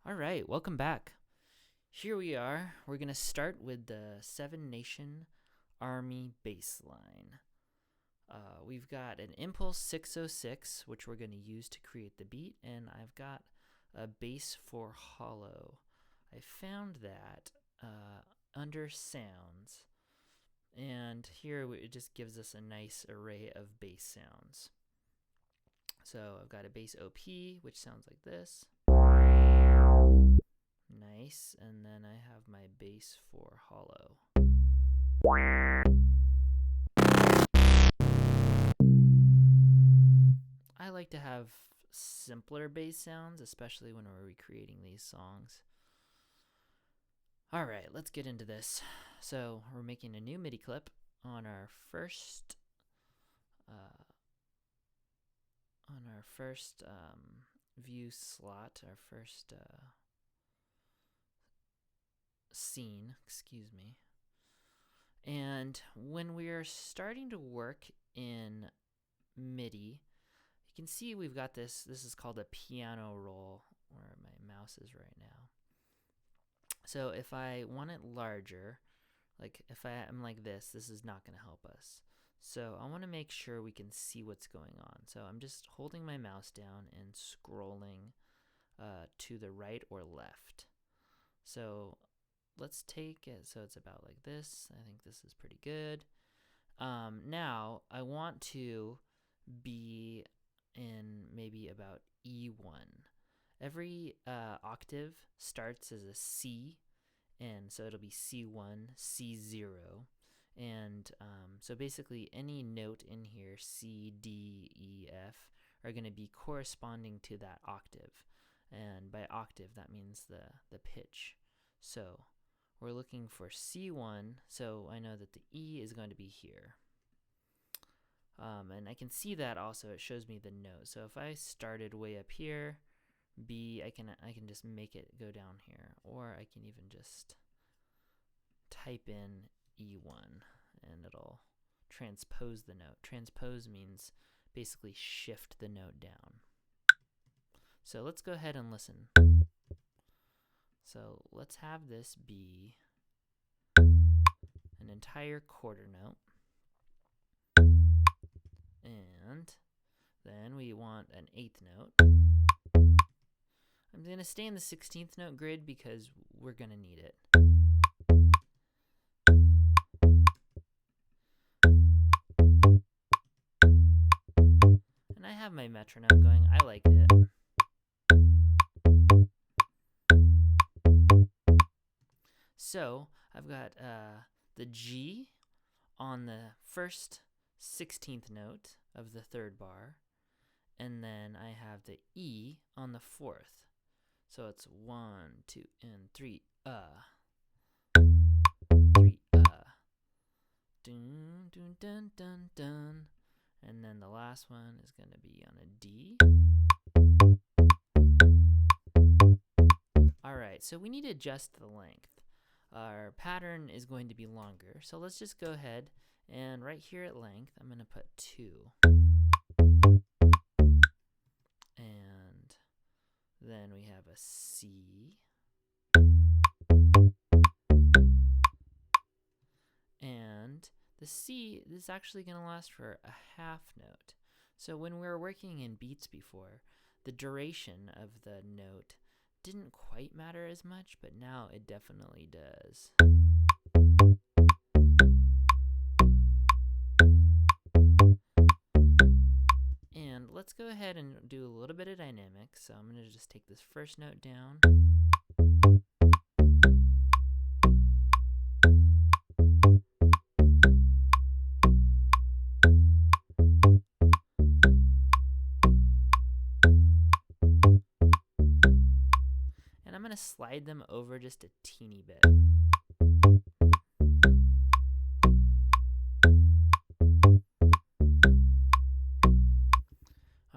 All right, welcome back. Here we are. We're going to start with the Seven Nation Army bassline. We've got an Impulse 606, which we're going to use to create the beat, and I've got a bass for hollow. I found that under sounds, and here it just gives us a nice array of bass sounds. So I've got a bass OP, which sounds like this. Nice, and then I have my bass for hollow. I like to have simpler bass sounds, especially when we're recreating these songs. Alright, let's get into this. So we're making a new MIDI clip on our first view slot, our first scene, excuse me. And when we're starting to work in MIDI, you can see we've got this is called a piano roll, where my mouse is right now. So if I want it larger, like if I'm like this is not going to help us. So I want to make sure we can see what's going on. So I'm just holding my mouse down and scrolling to the right or left. So let's take it so it's about like this. I think this is pretty good. Now I want to be in maybe about E1. Every octave starts as a C, and so it'll be C1, C0. And so basically any note in here, C, D, E, F, are going to be corresponding to that octave. And by octave, that means the pitch. So we're looking for C1, so I know that the E is going to be here. And I can see that also, it shows me the note. So if I started way up here, B, I can just make it go down here, or I can even just type in E1 and it'll transpose the note. Transpose means basically shift the note down. So let's go ahead and listen. So let's have this be an entire quarter note. And then we want an eighth note. I'm going to stay in the 16th note grid because we're going to need it. And I have my metronome going. I like it. So I've got the G on the first 16th note of the third bar, and then I have the E on the fourth. So it's 1, 2, and 3. 3. Dun, dun, dun, dun, dun. And then the last one is going to be on a D. Alright, so we need to adjust the length. Our pattern is going to be longer. So let's just go ahead and right here at length, I'm going to put 2. And then we have a C. And the C is actually going to last for a half note. So when we were working in beats before, the duration of the note didn't quite matter as much, but now it definitely does. And let's go ahead and do a little bit of dynamics. So I'm going to just take this first note down. And I'm going to slide them over just a teeny bit.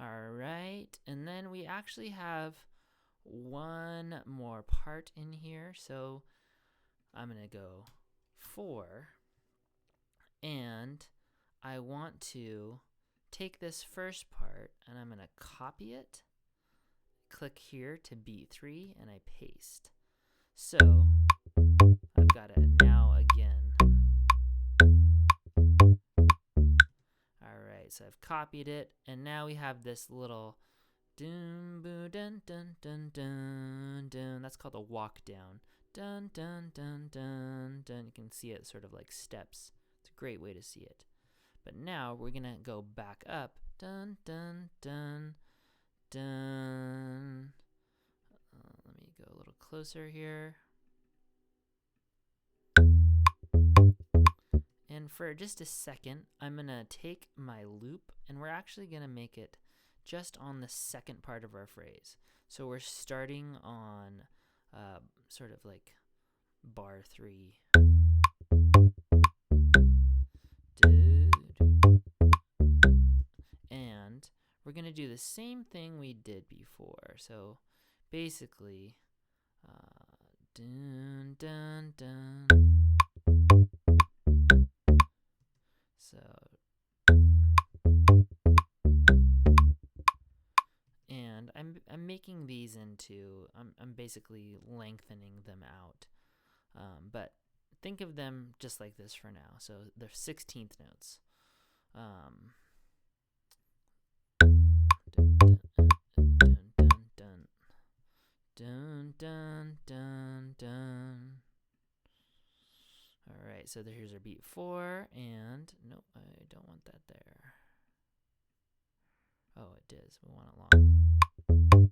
Alright, and then we actually have one more part in here, so I'm going to go 4, and I want to take this first part and I'm going to copy it, click here to beat 3 and I paste. So I've got it now again. Alright, so I've copied it, and now we have this little dun boo dun dun dun dun dun. That's called a walk down. Dun dun dun dun dun. You can see it sort of like steps. It's a great way to see it. But now we're gonna go back up. Dun dun dun dun. Let me go a little closer here. And for just a second, I'm gonna take my loop, and we're actually gonna make it just on the second part of our phrase. So we're starting on sort of like bar 3. And we're going to do the same thing we did before. So basically, dun dun dun. So, and I'm making these into, I'm basically lengthening them out. But think of them just like this for now. So they're 16th notes. Dun dun dun dun. All right, so here's our beat 4, and nope, I don't want that there. Oh, it is. We want it long.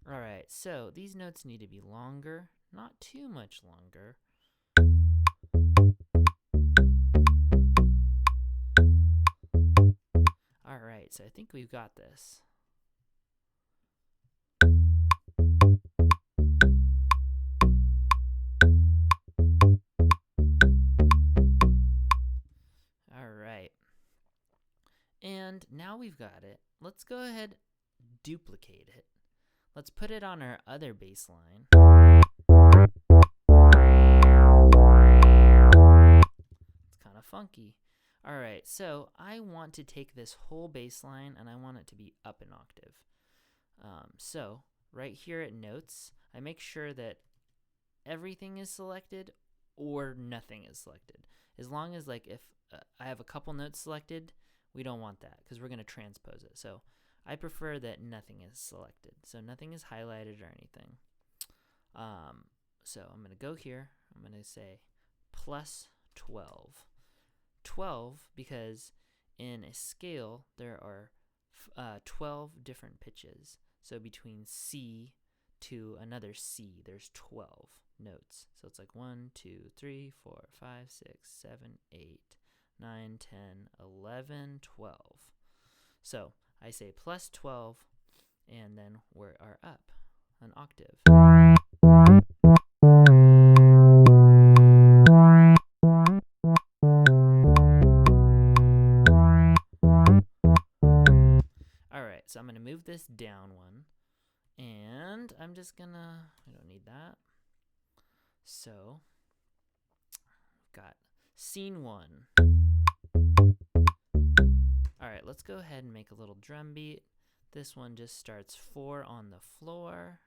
All right, so these notes need to be longer, not too much longer. All right, so I think we've got this. All right. And now we've got it. Let's go ahead, duplicate it. Let's put it on our other bass line. It's kind of funky. All right, so I want to take this whole bass line and I want it to be up an octave. So right here at notes, I make sure that everything is selected or nothing is selected. As long as like if I have a couple notes selected, we don't want that because we're going to transpose it. So I prefer that nothing is selected. So nothing is highlighted or anything. So I'm going to go here. I'm going to say plus 12. 12 because in a scale there are 12 different pitches. So between C to another C, there's 12 notes. So it's like 1, 2, 3, 4, 5, 6, 7, 8, 9, 10, 11, 12. So I say plus 12, and then we are up an octave. Alright, so I'm going to move this down one, and I'm just going to, I don't need that. So, I've got scene 1. Alright, let's go ahead and make a little drum beat. This one just starts 4 on the floor.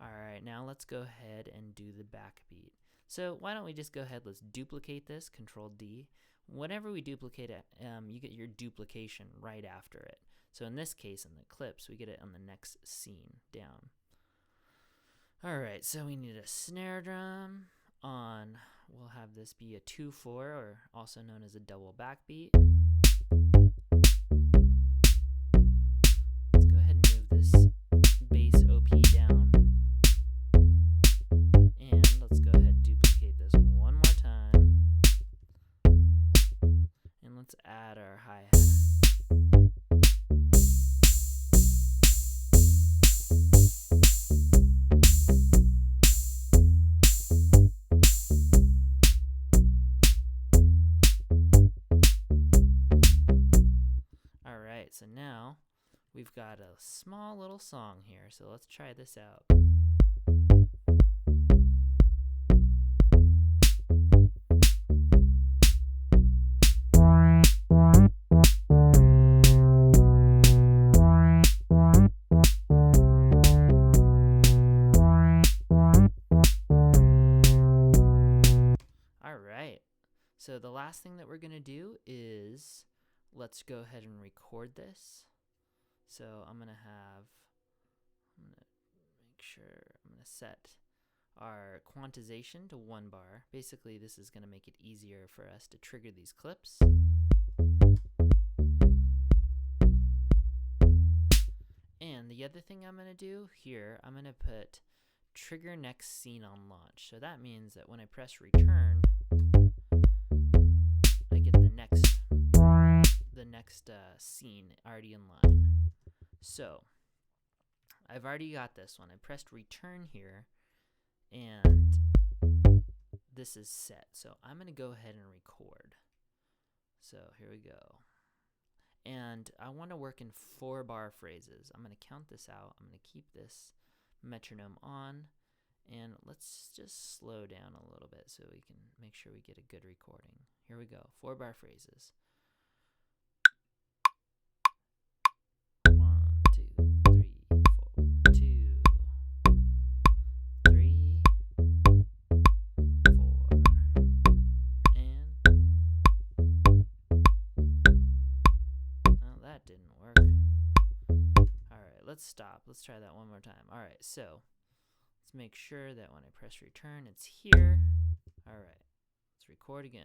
Alright, now let's go ahead and do the backbeat. So why don't we just go ahead, let's duplicate this, Control D. Whenever we duplicate it, you get your duplication right after it. So in this case, in the clips, we get it on the next scene down. Alright, so we need a snare drum on, we'll have this be a 2-4, or also known as a double backbeat. Let's go ahead and move this bass OP down. And let's go ahead and duplicate this one more time. And let's add our hi-hat. So now we've got a small little song here, so let's try this out. so the last thing that we're going to do is let's go ahead and record this. So I'm going to make sure I'm going to set our quantization to 1 bar. Basically, this is going to make it easier for us to trigger these clips. And the other thing I'm going to do here, I'm going to put trigger next scene on launch. So that means that when I press return, I get the next scene already in line. So I've already got this one. I pressed return here, and this is set. So I'm going to go ahead and record. So here we go. And I want to work in 4-bar phrases. I'm going to count this out. I'm going to keep this metronome on, and let's just slow down a little bit so we can make sure we get a good recording. Here we go. 4-bar phrases. 1, 2, 3, 4, 2, 3, 4, and well, that didn't work. Alright, let's stop. Let's try that one more time. Alright, so let's make sure that when I press return, it's here. Alright, let's record again.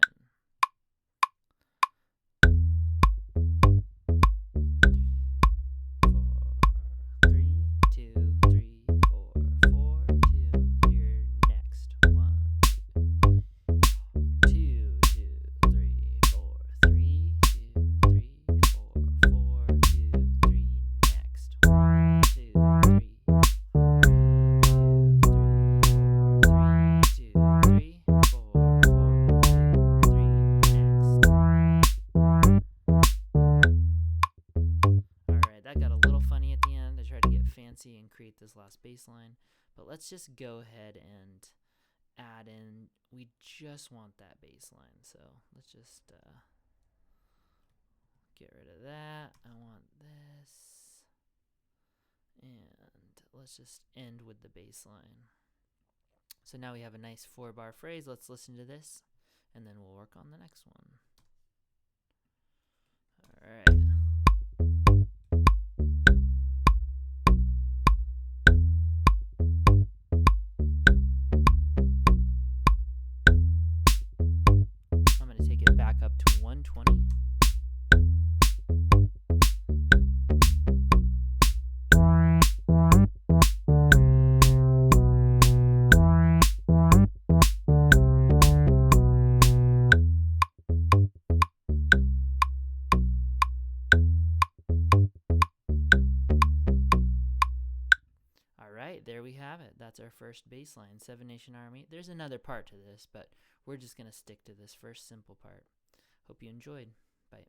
3, 2, 3, 4, 4, 2, here, next. 1, 2, 2, 3, 4, 3, 2, 3, 4, 4, 2, 3, next. 1, 2, 3, 2, 3, 4, 3, next. Alright, that got a little funny at the end. I tried to get fancy and create this last bass line, but let's just go ahead and add in, we just want that bass line, so let's just get rid of that. I want this, and let's just end with the bass line. So now we have a nice 4-bar phrase. Let's listen to this, and then we'll work on the next one. Alright. I'm going to take it back up to 120. Alright, there we have it. That's our first bass line, 7 Nation Army. There's another part to this, but we're just going to stick to this first simple part. Hope you enjoyed. Bye.